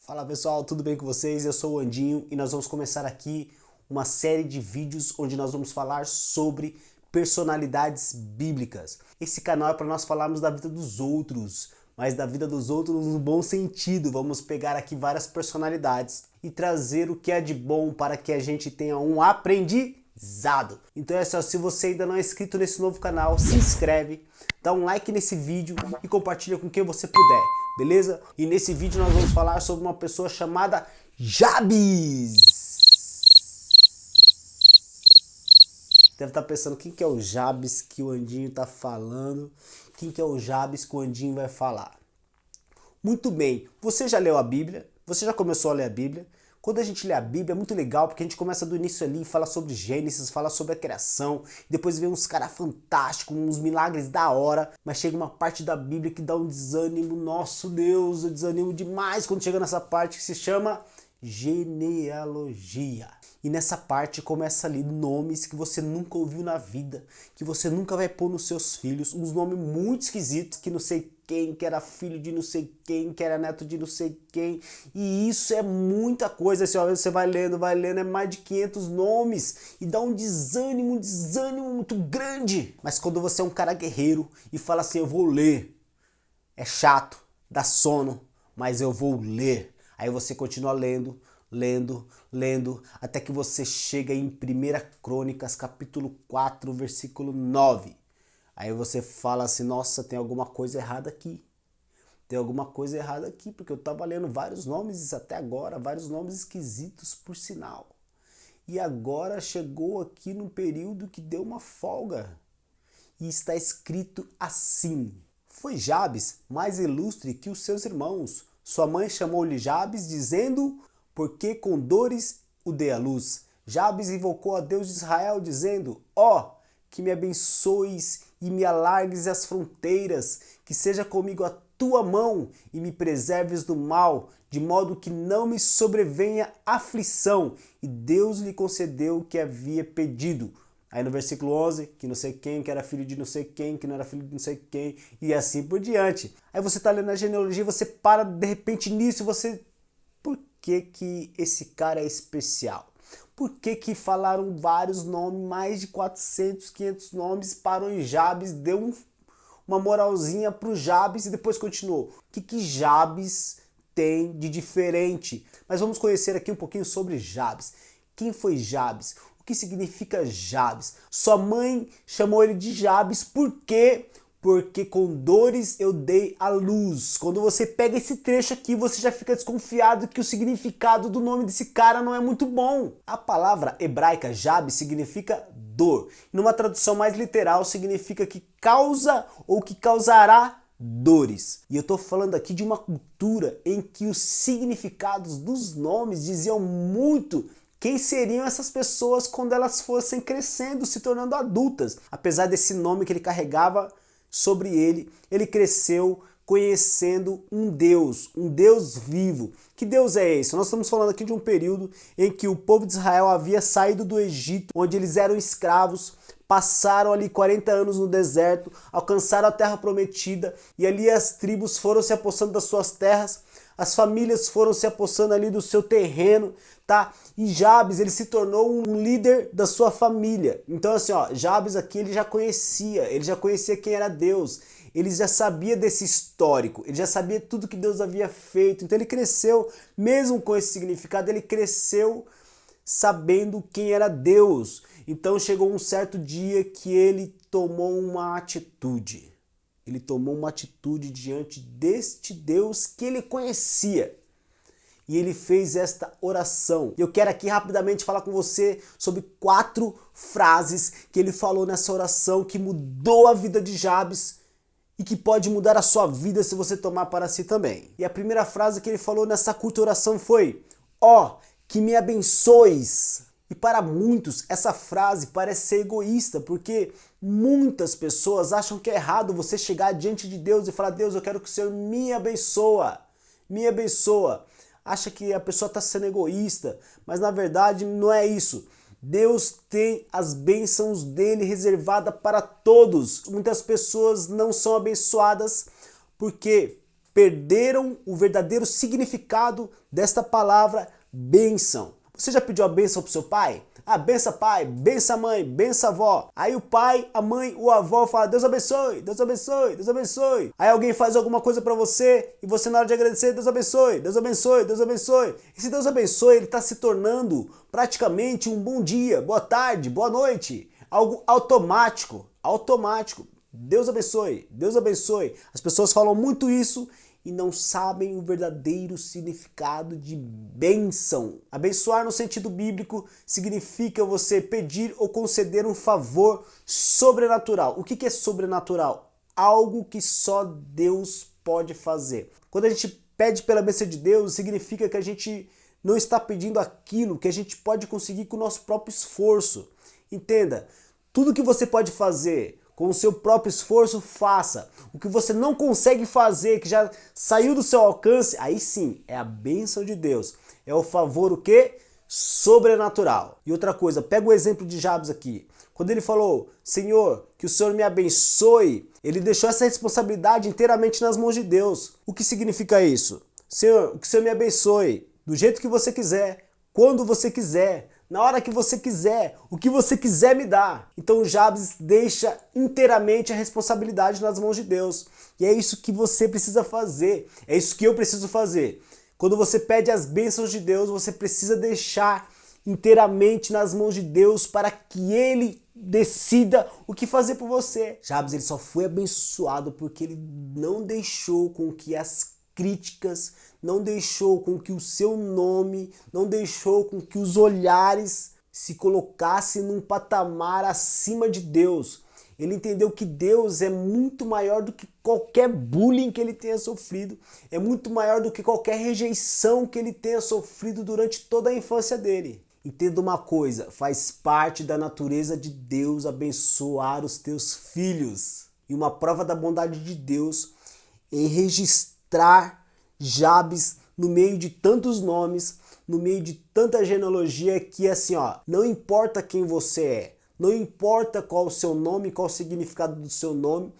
Fala pessoal, tudo bem com vocês? Eu sou o Andinho e nós vamos começar aqui uma série de vídeos onde nós vamos falar sobre personalidades bíblicas. Esse canal é para nós falarmos da vida dos outros, mas da vida dos outros no bom sentido. Vamos pegar aqui várias personalidades e trazer o que é de bom para que a gente tenha um aprendizado. Então é só, se você ainda não é inscrito nesse novo canal, se inscreve, dá um like nesse vídeo e compartilha com quem você puder, beleza? E nesse vídeo nós vamos falar sobre uma pessoa chamada Jabes. Deve estar pensando, quem que é o Jabes que o Andinho está falando? Quem que é o Jabes que o Andinho vai falar? Muito bem, você já leu a Bíblia? Você já começou a ler a Bíblia? Quando a gente lê a Bíblia é muito legal, porque a gente começa do início ali, fala sobre Gênesis, fala sobre a criação, depois vem uns caras fantásticos, uns milagres da hora, mas chega uma parte da Bíblia que dá um desânimo, nosso Deus, eu desanimo demais quando chega nessa parte que se chama genealogia. E nessa parte começa ali nomes que você nunca ouviu na vida, que você nunca vai pôr nos seus filhos, uns nomes muito esquisitos, que não sei quem, que era filho de não sei quem, que era neto de não sei quem, e isso é muita coisa. Assim, ó, você vai lendo, é mais de 500 nomes, e dá um desânimo muito grande. Mas quando você é um cara guerreiro e fala assim, eu vou ler, é chato, dá sono, mas eu vou ler. Aí você continua lendo, até que você chega em 1 Crônicas, capítulo 4, versículo 9. Aí você fala assim, nossa, tem alguma coisa errada aqui. Tem alguma coisa errada aqui, porque eu estava lendo vários nomes até agora, vários nomes esquisitos, por sinal. E agora chegou aqui num período que deu uma folga. E está escrito assim: foi Jabes mais ilustre que os seus irmãos. Sua mãe chamou-lhe Jabes, dizendo, porque com dores o dei à luz. Jabes invocou a Deus de Israel, dizendo, ó, que me abençoes e me alargues as fronteiras, que seja comigo a tua mão e me preserves do mal, de modo que não me sobrevenha aflição. E Deus lhe concedeu o que havia pedido. Aí no versículo 11, que não sei quem, que era filho de não sei quem, que não era filho de não sei quem, e assim por diante. Aí você está lendo a genealogia, você para de repente nisso, você... Por que esse cara é especial? Por que falaram vários nomes, mais de 400, 500 nomes, parou em Jabes, deu uma moralzinha pro Jabes e depois continuou? O que Jabes tem de diferente? Mas vamos conhecer aqui um pouquinho sobre Jabes. Quem foi Jabes? O que significa Jabes? Sua mãe chamou ele de Jabes porque com dores eu dei à luz. Quando você pega esse trecho aqui, você já fica desconfiado que o significado do nome desse cara não é muito bom. A palavra hebraica Jabes significa dor. Numa tradução mais literal, significa que causa ou que causará dores. E eu tô falando aqui de uma cultura em que os significados dos nomes diziam muito quem seriam essas pessoas quando elas fossem crescendo, se tornando adultas. Apesar desse nome que ele carregava sobre ele, ele cresceu conhecendo um Deus vivo. Que Deus é esse? Nós estamos falando aqui de um período em que o povo de Israel havia saído do Egito, onde eles eram escravos, passaram ali 40 anos no deserto, alcançaram a terra prometida, e ali as tribos foram se apossando das suas terras, as famílias foram se apossando ali do seu terreno, tá? E Jabes, ele se tornou um líder da sua família. Então assim, ó, Jabes aqui ele já conhecia quem era Deus. Ele já sabia desse histórico, ele já sabia tudo que Deus havia feito. Então ele cresceu, mesmo com esse significado, ele cresceu sabendo quem era Deus. Então chegou um certo dia que ele tomou uma atitude. Ele tomou uma atitude diante deste Deus que ele conhecia. E ele fez esta oração. Eu quero aqui rapidamente falar com você sobre 4 frases que ele falou nessa oração que mudou a vida de Jabes e que pode mudar a sua vida se você tomar para si também. E a primeira frase que ele falou nessa curta oração foi: ó, que me abençoes. E para muitos essa frase parece ser egoísta, porque muitas pessoas acham que é errado você chegar diante de Deus e falar: Deus, eu quero que o Senhor me abençoa, me abençoa. Acha que a pessoa está sendo egoísta, mas na verdade não é isso. Deus tem as bênçãos dele reservada para todos. Muitas pessoas não são abençoadas porque perderam o verdadeiro significado desta palavra bênção. Você já pediu a bênção para o seu pai? Ah, bença pai, bença mãe, bença avó. Aí o pai, a mãe, o avô fala: Deus abençoe, Deus abençoe, Deus abençoe. Aí alguém faz alguma coisa pra você e você, na hora de agradecer, Deus abençoe, Deus abençoe, Deus abençoe. Esse Deus abençoe, ele está se tornando praticamente um bom dia, boa tarde, boa noite. Algo automático, automático. Deus abençoe, Deus abençoe. As pessoas falam muito isso e não sabem o verdadeiro significado de bênção. Abençoar no sentido bíblico significa você pedir ou conceder um favor sobrenatural. O que é sobrenatural? Algo que só Deus pode fazer. Quando a gente pede pela bênção de Deus, significa que a gente não está pedindo aquilo que a gente pode conseguir com o nosso próprio esforço. Entenda, tudo que você pode fazer com o seu próprio esforço, faça. O que você não consegue fazer, que já saiu do seu alcance, aí sim, é a bênção de Deus. É o favor o quê? Sobrenatural. E outra coisa, pega o exemplo de Jabes aqui. Quando ele falou: Senhor, que o Senhor me abençoe, ele deixou essa responsabilidade inteiramente nas mãos de Deus. O que significa isso? Senhor, que o Senhor me abençoe, do jeito que você quiser, quando você quiser, na hora que você quiser, o que você quiser me dar. Então Jabes deixa inteiramente a responsabilidade nas mãos de Deus. E é isso que você precisa fazer, é isso que eu preciso fazer. Quando você pede as bênçãos de Deus, você precisa deixar inteiramente nas mãos de Deus para que Ele decida o que fazer por você. Jabes, ele só foi abençoado porque ele não deixou com que as críticas, não deixou com que o seu nome, não deixou com que os olhares se colocassem num patamar acima de Deus. Ele entendeu que Deus é muito maior do que qualquer bullying que ele tenha sofrido, é muito maior do que qualquer rejeição que ele tenha sofrido durante toda a infância dele. Entenda uma coisa, faz parte da natureza de Deus abençoar os teus filhos. E uma prova da bondade de Deus em registrar Jabes no meio de tantos nomes, no meio de tanta genealogia, que assim, ó, não importa quem você é, não importa qual o seu nome, qual o significado do seu nome,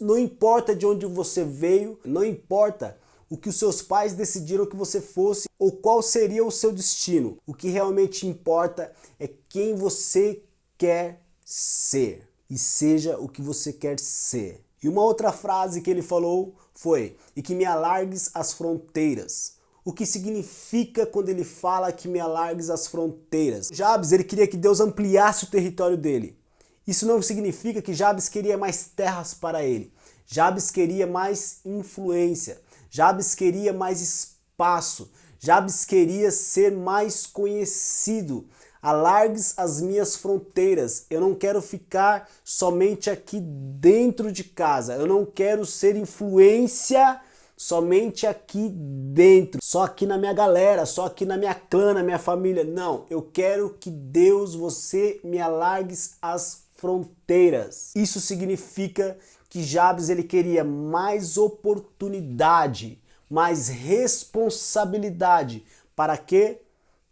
não importa de onde você veio, não importa o que os seus pais decidiram que você fosse ou qual seria o seu destino. O que realmente importa é quem você quer ser e seja o que você quer ser. E uma outra frase que ele falou foi: e que me alargues as fronteiras. O que significa quando ele fala que me alargues as fronteiras? Jabes, ele queria que Deus ampliasse o território dele. Isso não significa que Jabes queria mais terras para ele. Jabes queria mais influência. Jabes queria mais espaço. Jabes queria ser mais conhecido. Alargues as minhas fronteiras. Eu não quero ficar somente aqui dentro de casa. Eu não quero ser influência somente aqui dentro, só aqui na minha galera, só aqui na minha clã, na minha família. Não, eu quero que Deus, você me alargues as fronteiras. Isso significa que Jabes, ele queria mais oportunidade, mais responsabilidade. Para quê?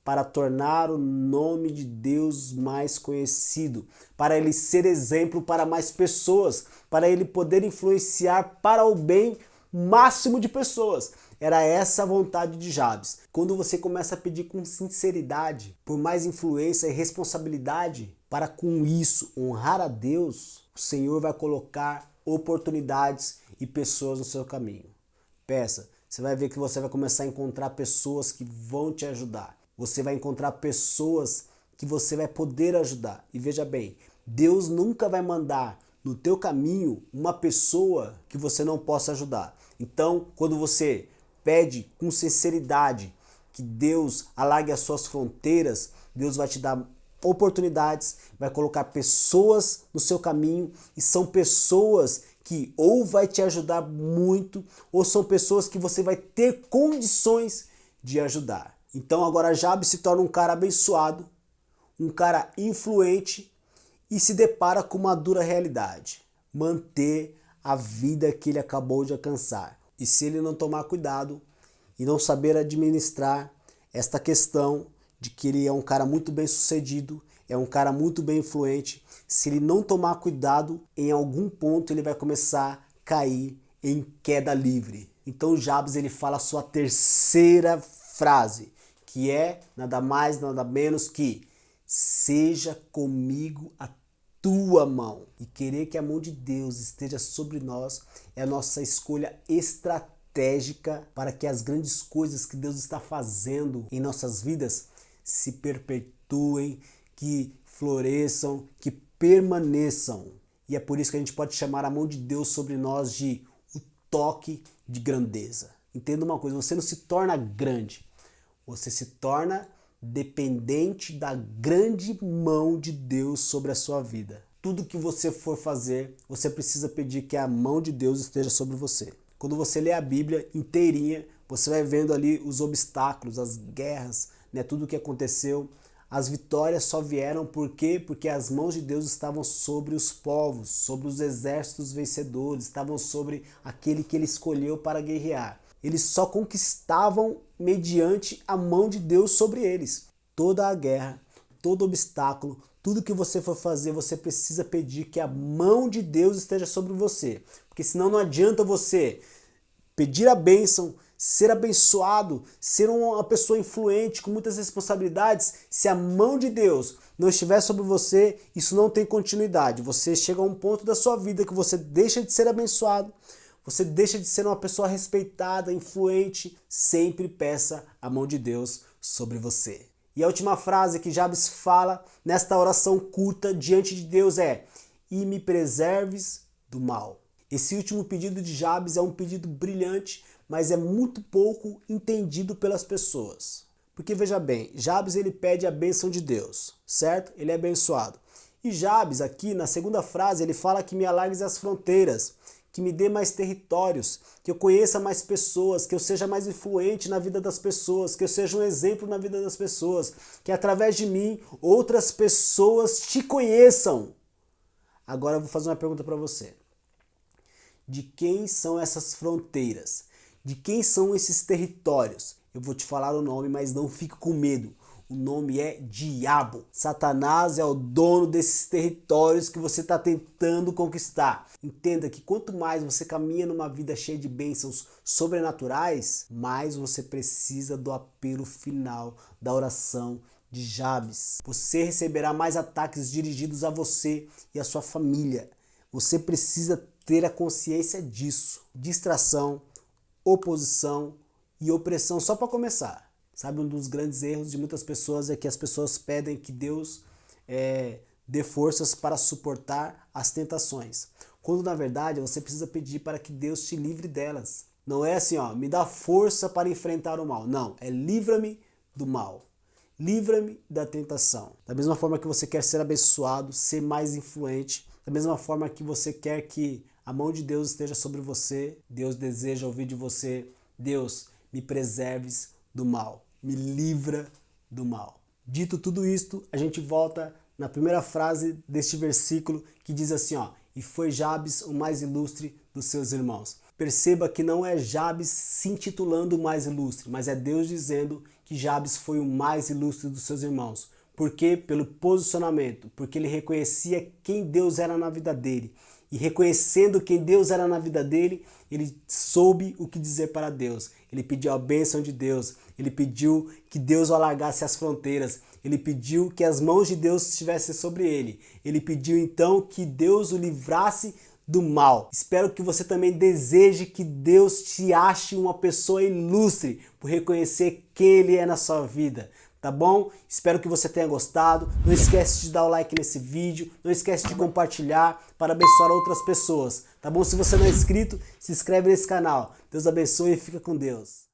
Para tornar o nome de Deus mais conhecido, para ele ser exemplo para mais pessoas, para ele poder influenciar para o bem máximo de pessoas. Era essa a vontade de Jabes. Quando você começa a pedir com sinceridade, por mais influência e responsabilidade, para com isso honrar a Deus, o Senhor vai colocar oportunidades e pessoas no seu caminho. Peça, você vai ver que você vai começar a encontrar pessoas que vão te ajudar. Você vai encontrar pessoas que você vai poder ajudar. E veja bem, Deus nunca vai mandar no teu caminho uma pessoa que você não possa ajudar. Então, quando você pede com sinceridade que Deus alargue as suas fronteiras, Deus vai te dar oportunidades, vai colocar pessoas no seu caminho, e são pessoas que ou vai te ajudar muito, ou são pessoas que você vai ter condições de ajudar. Então agora Jabes se torna um cara abençoado, um cara influente, e se depara com uma dura realidade: manter a vida que ele acabou de alcançar. E se ele não tomar cuidado e não saber administrar esta questão de que ele é um cara muito bem sucedido, é um cara muito bem influente, se ele não tomar cuidado, em algum ponto ele vai começar a cair em queda livre. Então Jabes ele fala a sua terceira frase, que é nada mais, nada menos que seja comigo a tua mão. E querer que a mão de Deus esteja sobre nós é a nossa escolha estratégica para que as grandes coisas que Deus está fazendo em nossas vidas se perpetuem, que floresçam, que permaneçam. E é por isso que a gente pode chamar a mão de Deus sobre nós de o toque de grandeza. Entenda uma coisa, você não se torna grande, você se torna dependente da grande mão de Deus sobre a sua vida. Tudo que você for fazer, você precisa pedir que a mão de Deus esteja sobre você. Quando você lê a Bíblia inteirinha, você vai vendo ali os obstáculos, as guerras, né, tudo o que aconteceu. As vitórias só vieram por quê? Porque as mãos de Deus estavam sobre os povos, sobre os exércitos vencedores, estavam sobre aquele que ele escolheu para guerrear. Eles só conquistavam mediante a mão de Deus sobre eles. Toda a guerra, todo obstáculo, tudo que você for fazer, você precisa pedir que a mão de Deus esteja sobre você. Porque senão não adianta você pedir a bênção, ser abençoado, ser uma pessoa influente, com muitas responsabilidades, se a mão de Deus não estiver sobre você, isso não tem continuidade. Você chega a um ponto da sua vida que você deixa de ser abençoado, você deixa de ser uma pessoa respeitada, influente. Sempre peça a mão de Deus sobre você. E a última frase que Jabes fala nesta oração curta diante de Deus é: e me preserves do mal. Esse último pedido de Jabes é um pedido brilhante, mas é muito pouco entendido pelas pessoas. Porque veja bem, Jabes ele pede a bênção de Deus, certo? Ele é abençoado. E Jabes aqui na segunda frase ele fala que me alargues as fronteiras, que me dê mais territórios, que eu conheça mais pessoas, que eu seja mais influente na vida das pessoas, que eu seja um exemplo na vida das pessoas, que através de mim outras pessoas te conheçam. Agora eu vou fazer uma pergunta para você. De quem são essas fronteiras? De quem são esses territórios? Eu vou te falar o nome, mas não fique com medo. O nome é Diabo. Satanás é o dono desses territórios que você está tentando conquistar. Entenda que quanto mais você caminha numa vida cheia de bênçãos sobrenaturais, mais você precisa do apelo final da oração de Jabes. Você receberá mais ataques dirigidos a você e a sua família. Você precisa ter a consciência disso. Distração, oposição e opressão só para começar. Sabe, um dos grandes erros de muitas pessoas é que as pessoas pedem que Deus dê forças para suportar as tentações. Quando na verdade você precisa pedir para que Deus te livre delas. Não é assim, ó, me dá força para enfrentar o mal. Não, é livra-me do mal. Livra-me da tentação. Da mesma forma que você quer ser abençoado, ser mais influente, da mesma forma que você quer que a mão de Deus esteja sobre você, Deus deseja ouvir de você: Deus, me preserves do mal, me livra do mal. Dito tudo isto, a gente volta na primeira frase deste versículo que diz assim, ó: e foi Jabes o mais ilustre dos seus irmãos. Perceba que não é Jabes se intitulando o mais ilustre, mas é Deus dizendo que Jabes foi o mais ilustre dos seus irmãos. Por quê? Pelo posicionamento, porque ele reconhecia quem Deus era na vida dele. E reconhecendo quem Deus era na vida dele, ele soube o que dizer para Deus. Ele pediu a bênção de Deus, ele pediu que Deus alargasse as fronteiras, ele pediu que as mãos de Deus estivessem sobre ele. Ele pediu então que Deus o livrasse do mal. Espero que você também deseje que Deus te ache uma pessoa ilustre por reconhecer quem Ele é na sua vida. Tá bom? Espero que você tenha gostado. Não esquece de dar o like nesse vídeo. Não esquece de compartilhar para abençoar outras pessoas. Tá bom? Se você não é inscrito, se inscreve nesse canal. Deus abençoe e fica com Deus.